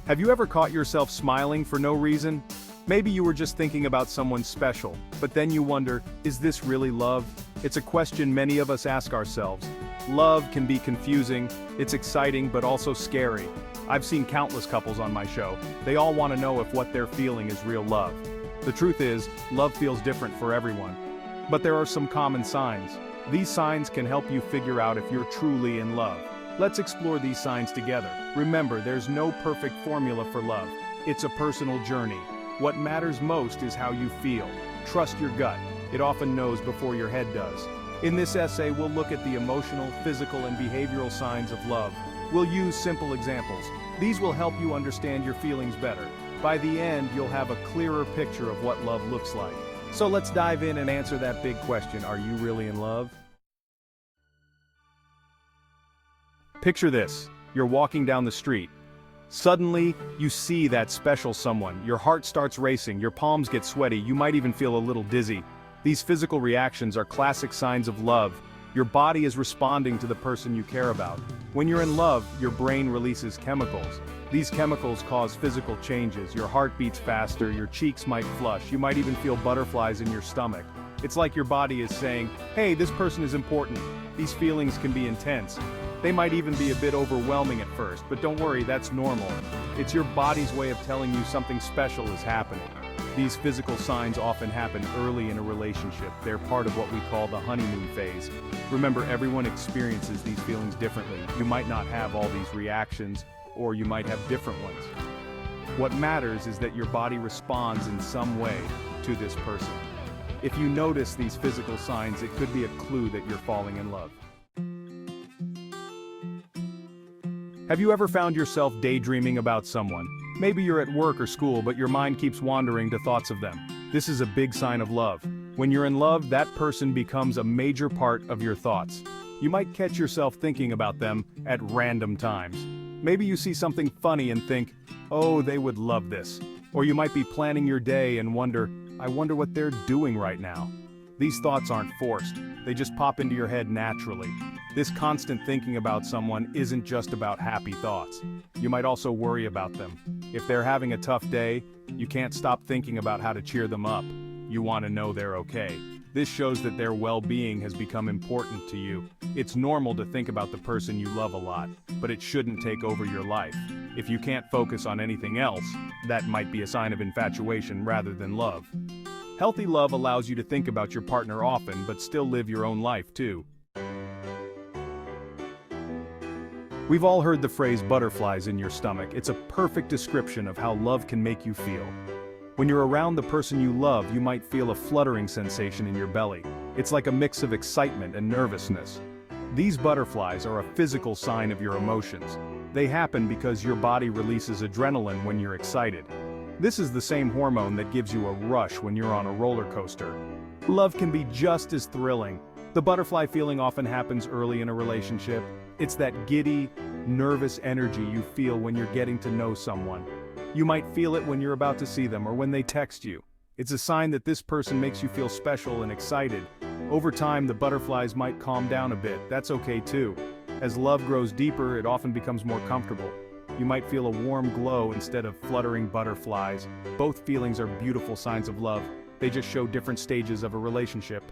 Have you ever caught yourself smiling for no reason? Maybe you were just thinking about someone special, but then you wonder, is this really love? It's a question many of us ask ourselves. Love can be confusing, it's exciting but also scary. I've seen countless couples on my show. They all want to know if what they're feeling is real love. The truth is, love feels different for everyone. But there are some common signs. These signs can help you figure out if you're truly in love. Let's explore these signs together. Remember, there's no perfect formula for love. It's a personal journey. What matters most is how you feel. Trust your gut. It often knows before your head does. In this essay, we'll look at the emotional, physical, and behavioral signs of love. We'll use simple examples. These will help you understand your feelings better. By the end, you'll have a clearer picture of what love looks like. So let's dive in and answer that big question, are you really in love? Picture this, you're walking down the street. Suddenly, you see that special someone, your heart starts racing, your palms get sweaty, you might even feel a little dizzy. These physical reactions are classic signs of love. Your body is responding to the person you care about. When you're in love, your brain releases chemicals. These chemicals cause physical changes, your heart beats faster, your cheeks might flush, you might even feel butterflies in your stomach. It's like your body is saying, hey, this person is important. These feelings can be intense. They might even be a bit overwhelming at first, but don't worry, that's normal. It's your body's way of telling you something special is happening. These physical signs often happen early in a relationship. They're part of what we call the honeymoon phase. Remember, everyone experiences these feelings differently. You might not have all these reactions, or you might have different ones. What matters is that your body responds in some way to this person. If you notice these physical signs, it could be a clue that you're falling in love. Have you ever found yourself daydreaming about someone? Maybe you're at work or school, but your mind keeps wandering to thoughts of them. This is a big sign of love. When you're in love, that person becomes a major part of your thoughts. You might catch yourself thinking about them at random times. Maybe you see something funny and think, oh, they would love this. Or you might be planning your day and wonder, I wonder what they're doing right now. These thoughts aren't forced. They just pop into your head naturally. This constant thinking about someone isn't just about happy thoughts. You might also worry about them. If they're having a tough day, you can't stop thinking about how to cheer them up. You want to know they're okay. This shows that their well-being has become important to you. It's normal to think about the person you love a lot, but it shouldn't take over your life. If you can't focus on anything else, that might be a sign of infatuation rather than love. Healthy love allows you to think about your partner often, but still live your own life too. We've all heard the phrase butterflies in your stomach. It's a perfect description of how love can make you feel. When you're around the person you love, you might feel a fluttering sensation in your belly. It's like a mix of excitement and nervousness. These butterflies are a physical sign of your emotions. They happen because your body releases adrenaline when you're excited. This is the same hormone that gives you a rush when you're on a roller coaster. Love can be just as thrilling. The butterfly feeling often happens early in a relationship. It's that giddy, nervous energy you feel when you're getting to know someone. You might feel it when you're about to see them or when they text you. It's a sign that this person makes you feel special and excited. Over time, the butterflies might calm down a bit. That's okay too. As love grows deeper, it often becomes more comfortable. You might feel a warm glow instead of fluttering butterflies. Both feelings are beautiful signs of love. They just show different stages of a relationship.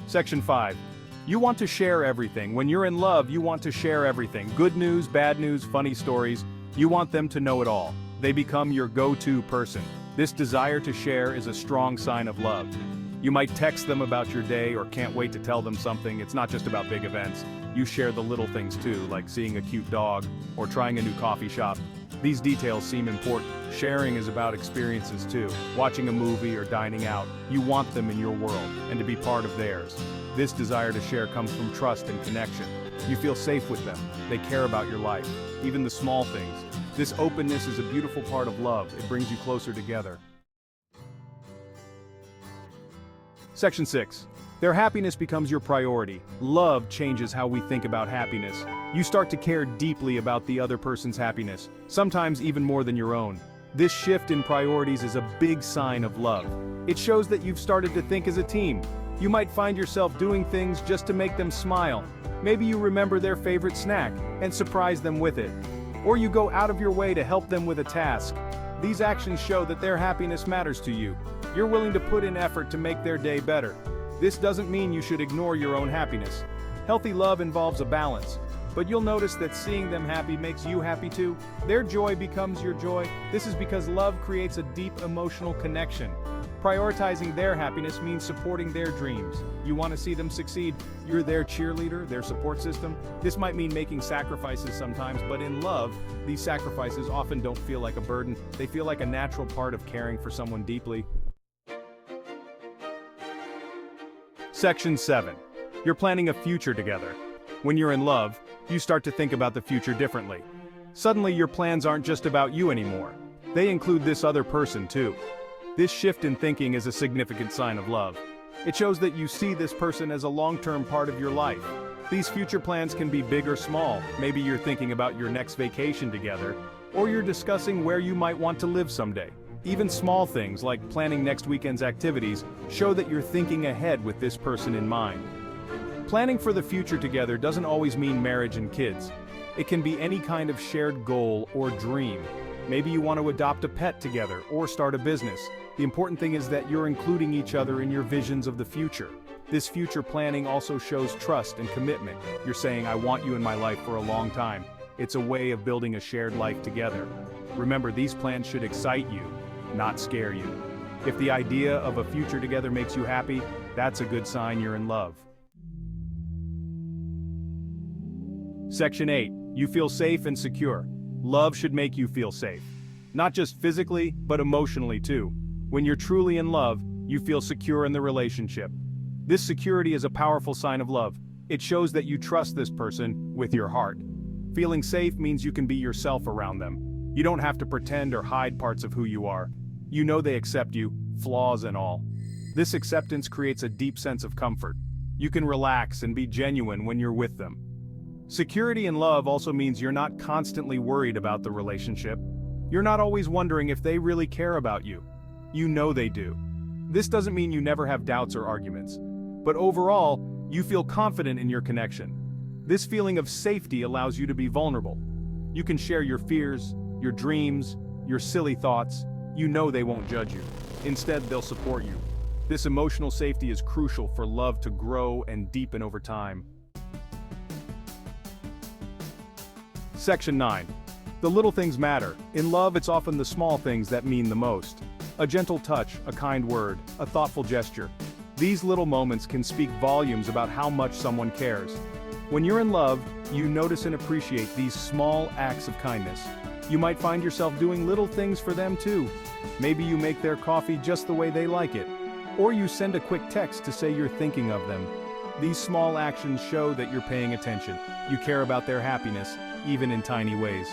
Section 5. You want to share everything. When you're in love, you want to share everything. Good news, bad news, funny stories. You want them to know it all. They become your go-to person. This desire to share is a strong sign of love. You might text them about your day or can't wait to tell them something. It's not just about big events. You share the little things too, like seeing a cute dog or trying a new coffee shop. These details seem important. Sharing is about experiences too. Watching a movie or dining out. You want them in your world and to be part of theirs. This desire to share comes from trust and connection. You feel safe with them. They care about your life, even the small things. This openness is a beautiful part of love. It brings you closer together. Section 6. Their happiness becomes your priority. Love changes how we think about happiness. You start to care deeply about the other person's happiness, sometimes even more than your own. This shift in priorities is a big sign of love. It shows that you've started to think as a team. You might find yourself doing things just to make them smile. Maybe you remember their favorite snack and surprise them with it. Or you go out of your way to help them with a task. These actions show that their happiness matters to you. You're willing to put in effort to make their day better. This doesn't mean you should ignore your own happiness. Healthy love involves a balance. But you'll notice that seeing them happy makes you happy too. Their joy becomes your joy. This is because love creates a deep emotional connection. Prioritizing their happiness means supporting their dreams. You want to see them succeed. You're their cheerleader, their support system. This might mean making sacrifices sometimes, but in love, these sacrifices often don't feel like a burden. They feel like a natural part of caring for someone deeply. Section 7. You're planning a future together. When you're in love, you start to think about the future differently. Suddenly your plans aren't just about you anymore. They include this other person too. This shift in thinking is a significant sign of love. It shows that you see this person as a long-term part of your life. These future plans can be big or small. Maybe you're thinking about your next vacation together, or you're discussing where you might want to live someday. Even small things like planning next weekend's activities show that you're thinking ahead with this person in mind. Planning for the future together doesn't always mean marriage and kids. It can be any kind of shared goal or dream. Maybe you want to adopt a pet together or start a business. The important thing is that you're including each other in your visions of the future. This future planning also shows trust and commitment. You're saying, I want you in my life for a long time. It's a way of building a shared life together. Remember, these plans should excite you, not scare you. If the idea of a future together makes you happy, that's a good sign you're in love. Section 8. You feel safe and secure. Love should make you feel safe. Not just physically, but emotionally too. When you're truly in love, you feel secure in the relationship. This security is a powerful sign of love. It shows that you trust this person with your heart. Feeling safe means you can be yourself around them. You don't have to pretend or hide parts of who you are. You know they accept you, flaws and all. This acceptance creates a deep sense of comfort. You can relax and be genuine when you're with them. Security in love also means you're not constantly worried about the relationship. You're not always wondering if they really care about you. You know they do. This doesn't mean you never have doubts or arguments. But overall, you feel confident in your connection. This feeling of safety allows you to be vulnerable. You can share your fears, your dreams, your silly thoughts. You know they won't judge you. Instead, they'll support you. This emotional safety is crucial for love to grow and deepen over time. Section 9. The little things matter. In love, it's often the small things that mean the most. A gentle touch, a kind word, a thoughtful gesture. These little moments can speak volumes about how much someone cares. When you're in love, you notice and appreciate these small acts of kindness. You might find yourself doing little things for them too. Maybe you make their coffee just the way they like it. Or you send a quick text to say you're thinking of them. These small actions show that you're paying attention. You care about their happiness, even in tiny ways.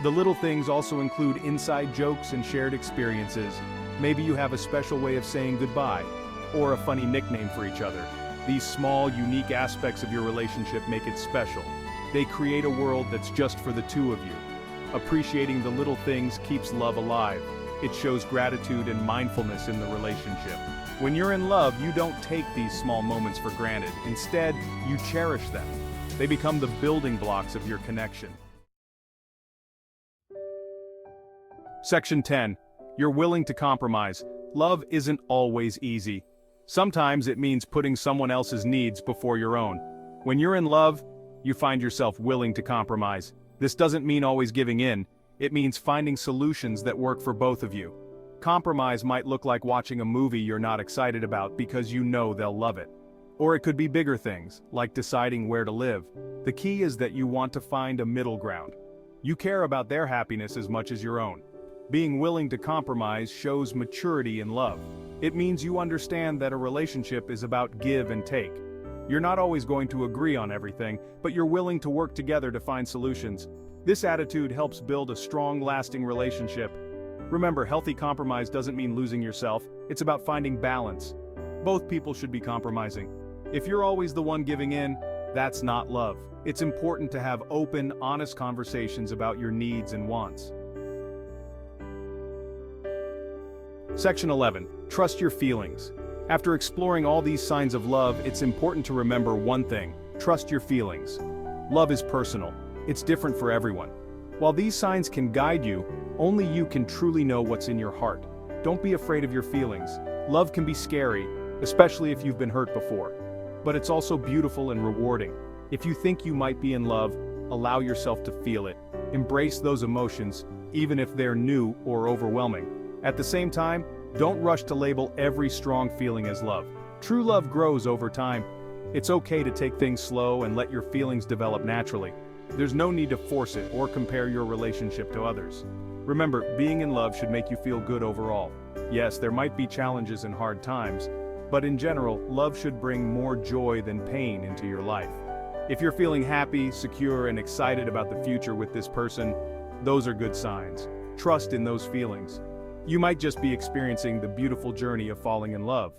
The little things also include inside jokes and shared experiences. Maybe you have a special way of saying goodbye, or a funny nickname for each other. These small, unique aspects of your relationship make it special. They create a world that's just for the two of you. Appreciating the little things keeps love alive. It shows gratitude and mindfulness in the relationship. When you're in love, you don't take these small moments for granted. Instead, you cherish them. They become the building blocks of your connection. Section 10. You're willing to compromise. Love isn't always easy. Sometimes it means putting someone else's needs before your own. When you're in love, you find yourself willing to compromise. This doesn't mean always giving in. It means finding solutions that work for both of you. Compromise might look like watching a movie you're not excited about because you know they'll love it. Or it could be bigger things, like deciding where to live. The key is that you want to find a middle ground. You care about their happiness as much as your own. Being willing to compromise shows maturity in love. It means you understand that a relationship is about give and take. You're not always going to agree on everything, but you're willing to work together to find solutions. This attitude helps build a strong, lasting relationship. Remember, healthy compromise doesn't mean losing yourself. It's about finding balance. Both people should be compromising. If you're always the one giving in, that's not love. It's important to have open, honest conversations about your needs and wants. Section 11. Trust your feelings. After exploring all these signs of love, it's important to remember one thing: trust your feelings. Love is personal. It's different for everyone. While these signs can guide you, only you can truly know what's in your heart. Don't be afraid of your feelings. Love can be scary, especially if you've been hurt before. But it's also beautiful and rewarding. If you think you might be in love, allow yourself to feel it. Embrace those emotions, even if they're new or overwhelming. At the same time, don't rush to label every strong feeling as love. True love grows over time. It's okay to take things slow and let your feelings develop naturally. There's no need to force it or compare your relationship to others. Remember, being in love should make you feel good overall. Yes, there might be challenges and hard times, but in general, love should bring more joy than pain into your life. If you're feeling happy, secure, and excited about the future with this person, those are good signs. Trust in those feelings. You might just be experiencing the beautiful journey of falling in love.